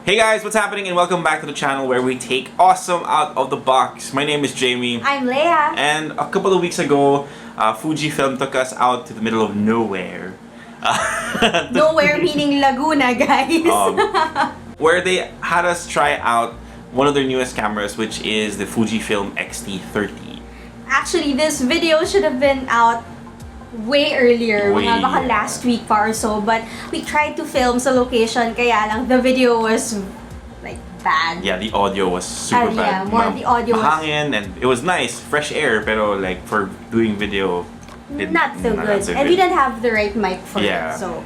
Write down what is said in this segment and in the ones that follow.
Hey guys, what's happening and welcome back to the channel where we take awesome out of the box. My name is Jamie. I'm Leia. And a couple of weeks ago, Fujifilm took us out to the middle of nowhere. Nowhere meaning Laguna, guys. Where they had us try out one of their newest cameras, which is the Fujifilm X-T30. Actually, this video should have been out way earlier, mga baka last week pa or so, but we tried to film sa location, kaya lang the video was like bad. Yeah, the audio was super bad. Yeah, the audio mahangin, and it was nice, fresh air, pero like for doing video, not so good. And we didn't have the right mic for it, so.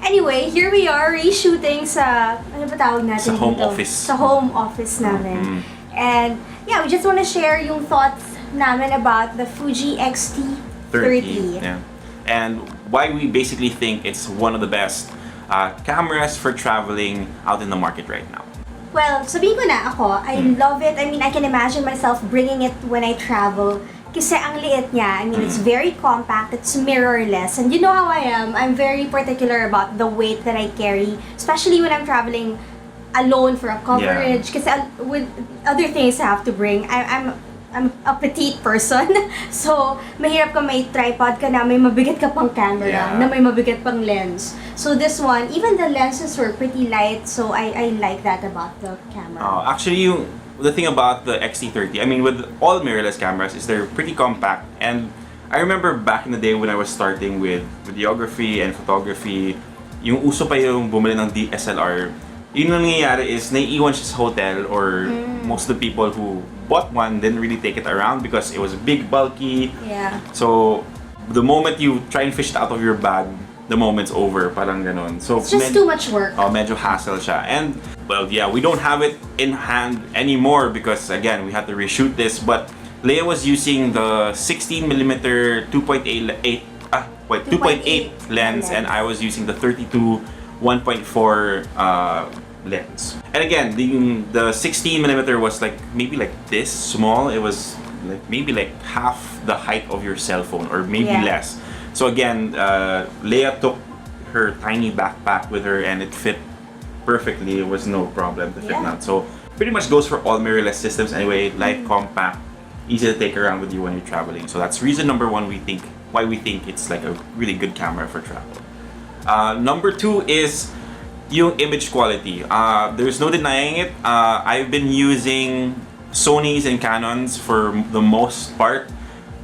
Anyway, here we are reshooting sa, ano ba tawag natin sa home dito? office. Sa home office namin. And yeah, we just want to share yung thoughts namin about the Fuji X-T30. Yeah. And why we basically think it's one of the best cameras for traveling out in the market right now. Well, sabihin ko na ako, I love it. I mean, I can imagine myself bringing it when I travel. Kasi ang liit niya. I mean, it's very compact. It's mirrorless. And you know how I am. I'm very particular about the weight that I carry. Especially when I'm traveling alone for a coverage. Kasi with other things I have to bring, I'm a petite person. So, mahirap ka may tripod ka na may mabigat ka pang camera, na may mabigat pang lens. So this one, even the lenses were pretty light. So I like that about the camera. Actually, the thing about the X-T30, I mean, with all mirrorless cameras, is they're pretty compact. And I remember back in the day when I was starting with videography and photography, yung uso pa yung bumili ng DSLR, yung nangyayari is naiiwan siya sa hotel, or most of the people who bought one didn't really take it around because it was big, bulky. Yeah. So the moment you try and fish it out of your bag, the moment's over, parang ganon. So it's just too much work. Medyo hassle siya. And well, yeah, we don't have it in hand anymore because again, we had to reshoot this, but Leia was using the 16mm 2.8 lens, and I was using the 32 1.4 lens. And again, the 16mm was like maybe like this small. It was like maybe like half the height of your cell phone, or maybe less. So again, Leia took her tiny backpack with her, and it fit perfectly. It was no problem to fit that. So pretty much goes for all mirrorless systems anyway. Light, compact, easy to take around with you when you're traveling. So that's reason number one why we think it's like a really good camera for travel. Number two is yung image quality. There's no denying it. I've been using Sonys and Canons for the most part,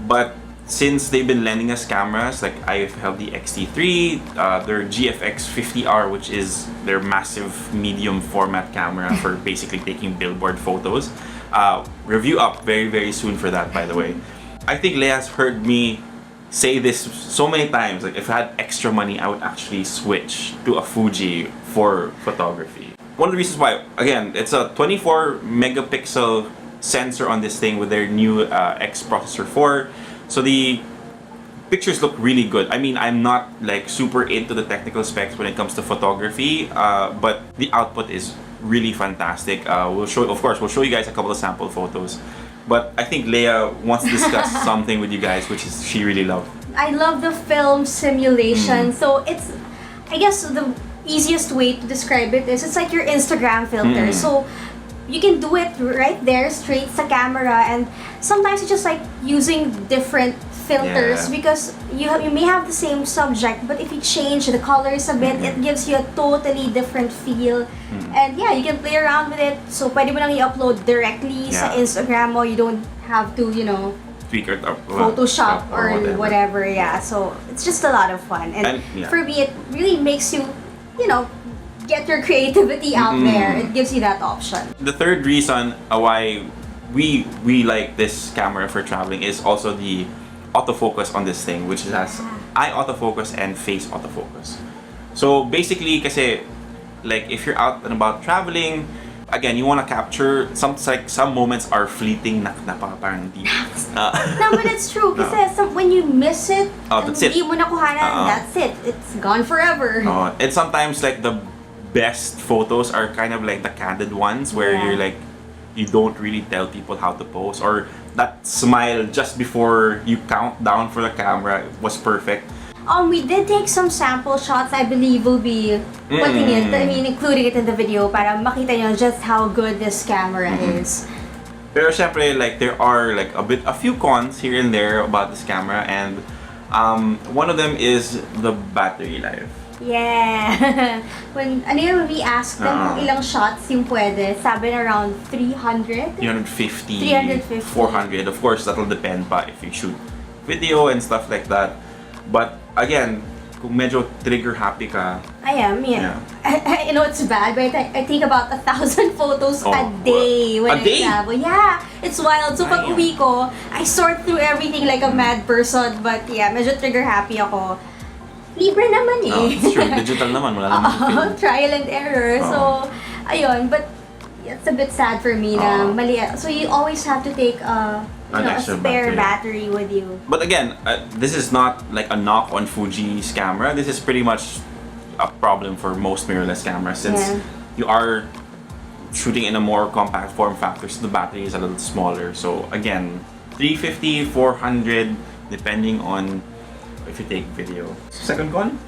but since they've been lending us cameras, like I have the X-T3, their GFX 50R, which is their massive medium format camera for basically taking billboard photos. Review up very, very soon for that, by the way. I think Leia's heard me say this so many times, like if I had extra money, I would actually switch to a Fuji for photography. One of the reasons why, again, it's a 24 megapixel sensor on this thing with their new X processor 4. So the pictures look really good. I mean, I'm not like super into the technical specs when it comes to photography, but the output is really fantastic. We'll show you guys a couple of sample photos. But I think Leia wants to discuss something with you guys, which is she really loved. I love the film simulation. So it's, I guess the easiest way to describe it is it's like your Instagram filter. So you can do it right there, straight sa camera, and sometimes it's just like using different filters because you may have the same subject, but if you change the colors a bit, it gives you a totally different feel. And yeah, you can play around with it. So pwede mo lang i-upload directly sa Instagram mo. You don't have to, you know, tweak it up, Photoshop or whatever. Yeah, so it's just a lot of fun. And for me, it really makes you, you know, get your creativity out there. It gives you that option. The third reason why we like this camera for traveling is also the autofocus on this thing, which has eye autofocus and face autofocus. So basically, kasi like if you're out and about traveling, again, you want to capture some moments are fleeting na parang hindi. No, but it's true kasi when you miss it, hindi mo nakuhanan, that's it. It's gone forever. And sometimes like the best photos are kind of like the candid ones where you're like, you don't really tell people how to pose, or that smile just before you count down for the camera was perfect. We did take some sample shots. I believe we'll be putting it, including it in the video para makita nyo just how good this camera is. Pero syempre, like, there are like a few cons here and there about this camera, and one of them is the battery life. Yeah. When we asked them kung ilang shots yung pwede, sabi na around 300? 350, 400. Of course, that'll depend pa if you shoot video and stuff like that. But again, kung medyo trigger happy ka, I am, yeah. I know it's bad, but I take about 1,000 photos a day when I travel. Yeah, it's wild. So pag uwi ko, I sort through everything like a mad person. But yeah, medyo trigger happy ako. Libre naman eh. Oh, it's true. Digital naman. Wala naman trial and error. So, ayun. But it's a bit sad for me na mali. So you always have to take a spare battery with you. But again, this is not like a knock on Fuji's camera. This is pretty much a problem for most mirrorless cameras since you are shooting in a more compact form factor, so the battery is a little smaller. So again, 350, 400, depending on if you take video. Second con?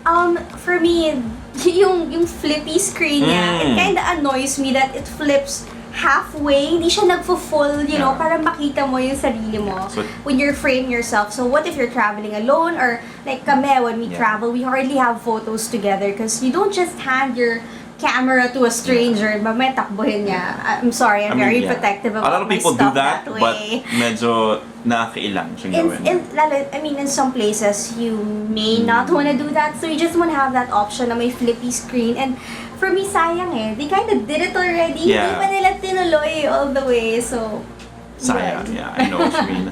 For me, yung flippy screen niya, it kinda annoys me that it flips halfway, hindi siya nagfo-full, you know, para makita mo yung sarili mo when you're framing yourself. So what if you're traveling alone, or like kami, when we travel, we hardly have photos together because you don't just hand your camera to a stranger, mamaya takbuhin niya. I'm sorry, I'm very protective about a lot of people my stuff do that, but way. medyo nakakailang siyang gawin. I mean, in some places, you may not want to do that, so you just want to have that option na may flippy screen. And for me, sayang eh. They kind of did it already. Hindi pa nila tinuloy all the way, so... Sayang, I know what you mean.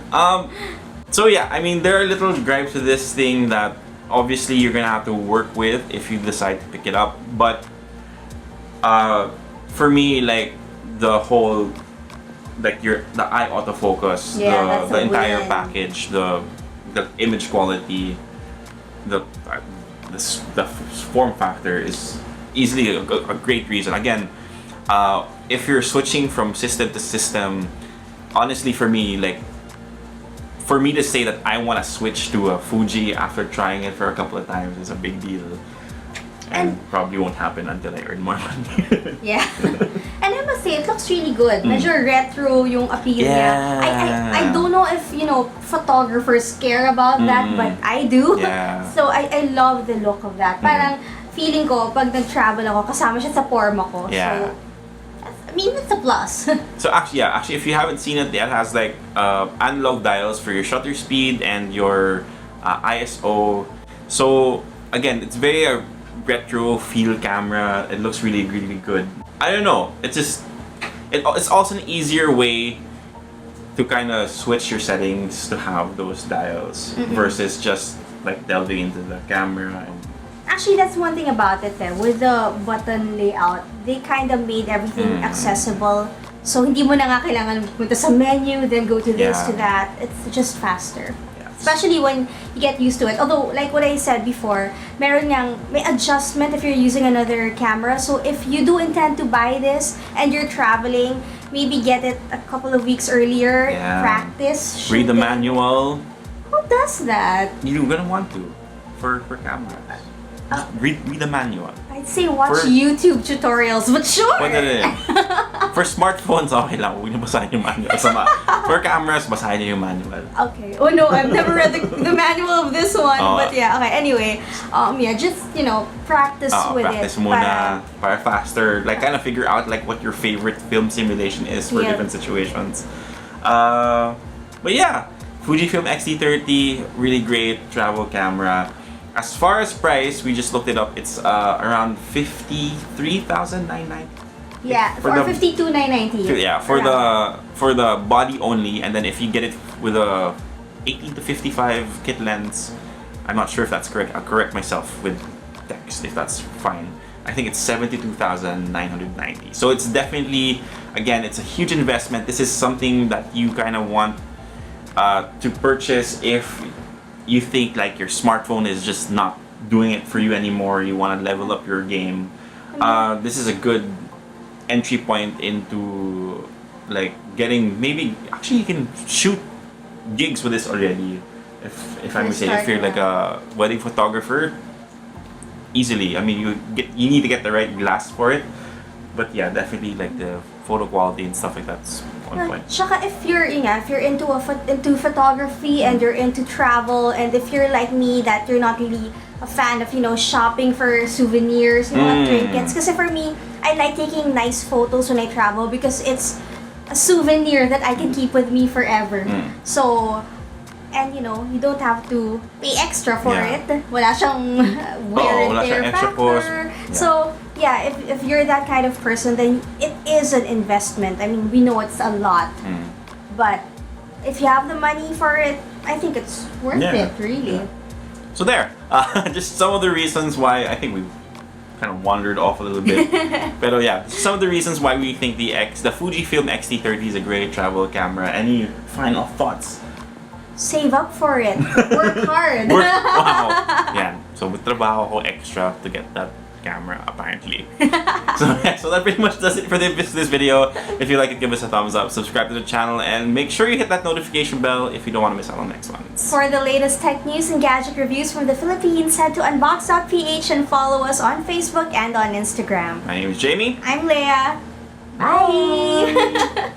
So yeah, I mean, there are little gripes with this thing that obviously you're gonna have to work with if you decide to pick it up, but for me, like, the whole, like, the eye autofocus, the entire package, the image quality, the form factor is easily a great reason. Again, if you're switching from system to system, honestly, for me, like, for me to say that I want to switch to a Fuji after trying it for a couple of times is a big deal. And probably won't happen until I earn more money. Yeah. And I must say, it looks really good. Medyo retro yung appeal niya. I don't know if, you know, photographers care about that, but I do. Yeah. So I love the look of that. Parang feeling ko, pag nag-travel ako, kasama siya sa forma ko. Yeah. So, I mean, it's a plus. So actually, if you haven't seen it, it has like analog dials for your shutter speed and your ISO. So again, it's very retro feel camera. It looks really, really good. I don't know. It's just it's also an easier way to kind of switch your settings to have those dials versus just like delving into the camera. Actually, that's one thing about it eh. With the button layout, they kind of made everything accessible. So hindi mo na nga kailangan punta sa menu, then go to this, to that. It's just faster. Especially when you get used to it. Although, like what I said before, may adjustment if you're using another camera. So if you do intend to buy this and you're traveling, maybe get it a couple of weeks earlier, practice shooting. Read the manual. Who does that? You're gonna want to for cameras. Read the manual. I'd say watch YouTube tutorials, but sure! Pwede rin. For smartphones, okay lang. Huwag niyo basahin yung manual. For cameras, basahin niyo yung manual. Okay. Oh no, I've never read the manual of this one. But yeah, okay. Anyway, just, you know, practice with practice it. Muna para faster. Like, kind of figure out like what your favorite film simulation is for different situations. But yeah, Fujifilm X-T30, really great travel camera. As far as price, we just looked it up. It's around 53,990. Yeah, for 52,990. Yeah, for the body only, and then if you get it with a 18 to 55 kit lens, I'm not sure if that's correct. I'll correct myself with text if that's fine. I think it's 72,990. So it's definitely, again, it's a huge investment. This is something that you kind of want to purchase if you think like your smartphone is just not doing it for you anymore, you want to level up your game. This is a good entry point into like getting, maybe actually you can shoot gigs with this already. if I may say, if you're like a wedding photographer, easily. I mean, you need to get the right glass for it. But yeah, definitely like the photo quality and stuff like that's on point. Tsaka if you're into into photography and you're into travel, and if you're like me that you're not really a fan of shopping for souvenirs, trinkets. Because for me, I like taking nice photos when I travel because it's a souvenir that I can keep with me forever. So, and you don't have to pay extra for it. Wala siyang wear and tear factor. So yeah, if you're that kind of person, then it is an investment. I mean, we know it's a lot, but if you have the money for it, I think it's worth it, really. So there, just some of the reasons why I think we kind of wandered off a little bit. But yeah, some of the reasons why we think the Fujifilm X-T30 is a great travel camera. Any final thoughts? Save up for it. Work hard. Wow. Yeah. So magtrabaho ko extra to get that camera, apparently. So that pretty much does it for this video. If you like it, give us a thumbs up, subscribe to the channel, and make sure you hit that notification bell if you don't want to miss out on the next ones. For the latest tech news and gadget reviews from the Philippines, head to unbox.ph and follow us on Facebook and on Instagram. My name is Jamie. I'm Leia. Bye!